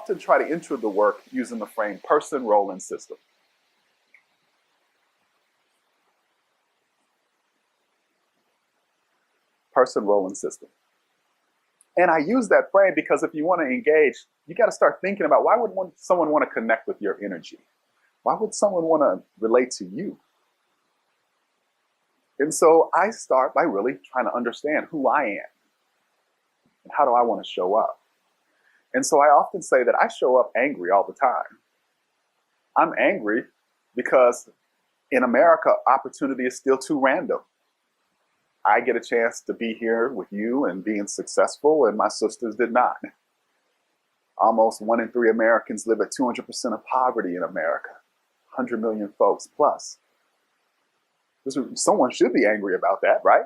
often try to enter the work using the frame person, role, and system. Person, role, and system. And I use that frame because if you want to engage, you got to start thinking about why would someone want to connect with your energy? Why would someone want to relate to you? And so I start by really trying to understand who I am and how do I want to show up. And so I often say that I show up angry all the time. I'm angry because in America, opportunity is still too random. I get a chance to be here with you and being successful, and my sisters did not. Almost 1 in 3 Americans live at 200% of poverty in America, 100 million folks plus. Someone should be angry about that, right?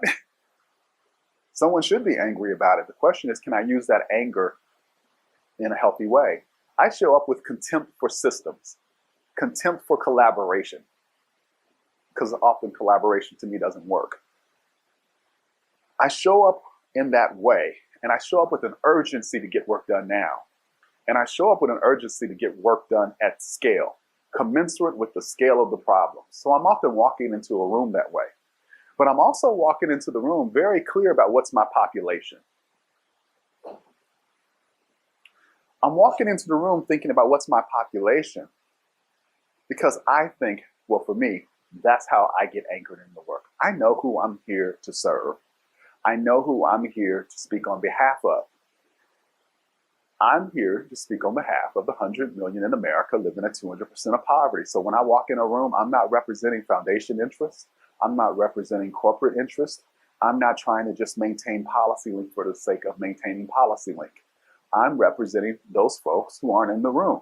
Someone should be angry about it. The question is, can I use that anger in a healthy way? I show up with contempt for systems, contempt for collaboration, because often collaboration to me doesn't work. I show up in that way, and I show up with an urgency to get work done now. And I show up with an urgency to get work done at scale, commensurate with the scale of the problem. So I'm often walking into a room that way. But I'm also walking into the room very clear about what's my population. I'm walking into the room thinking about what's my population because I think, well, for me, that's how I get anchored in the work. I know who I'm here to serve. I know who I'm here to speak on behalf of. I'm here to speak on behalf of the 100 million in America living at 200% of poverty. So when I walk in a room, I'm not representing foundation interests. I'm not representing corporate interests. I'm not trying to just maintain PolicyLink for the sake of maintaining PolicyLink. I'm representing those folks who aren't in the room.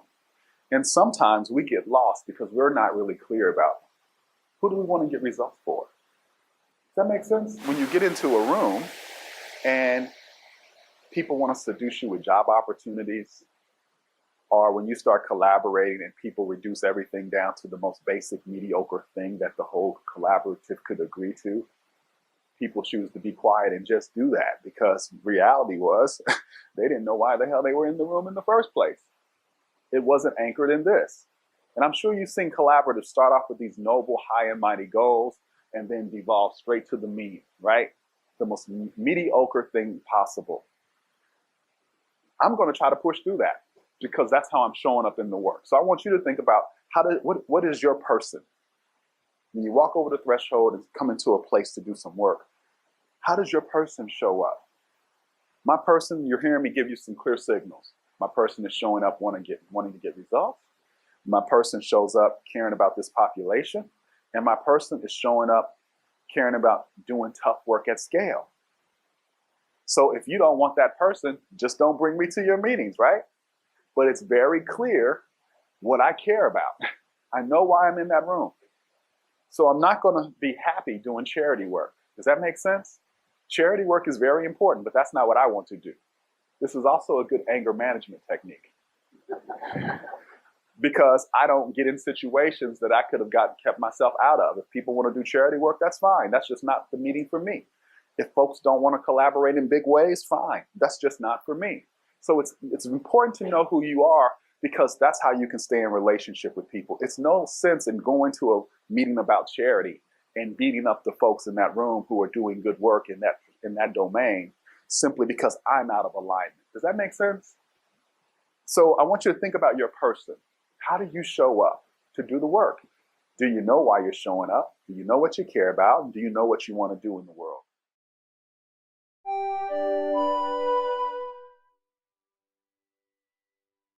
And sometimes we get lost because we're not really clear about who do we want to get results for. Does that make sense? When you get into a room and people want to seduce you with job opportunities, or when you start collaborating and people reduce everything down to the most basic mediocre thing that the whole collaborative could agree to, people choose to be quiet and just do that because reality was they didn't know why the hell they were in the room in the first place. It wasn't anchored in this. And I'm sure you've seen collaboratives start off with these noble, high and mighty goals and then devolve straight to the mean, right? The most mediocre thing possible. I'm going to try to push through that because that's how I'm showing up in the work. So I want you to think about what is your person? When you walk over the threshold and come into a place to do some work, how does your person show up? My person, you're hearing me give you some clear signals. My person is showing up wanting to get results. My person shows up caring about this population. And my person is showing up caring about doing tough work at scale. So if you don't want that person, just don't bring me to your meetings, right? But it's very clear what I care about. I know why I'm in that room. So I'm not going to be happy doing charity work. Does that make sense? Charity work is very important, but that's not what I want to do. This is also a good anger management technique. Because I don't get in situations that I could have kept myself out of. If people want to do charity work, that's fine. That's just not the meeting for me. If folks don't want to collaborate in big ways, fine. That's just not for me. So it's important to know who you are because that's how you can stay in relationship with people. It's no sense in going to a meeting about charity and beating up the folks in that room who are doing good work in that domain simply because I'm out of alignment. Does that make sense? So I want you to think about your person. How do you show up to do the work? Do you know why you're showing up? Do you know what you care about? Do you know what you want to do in the world?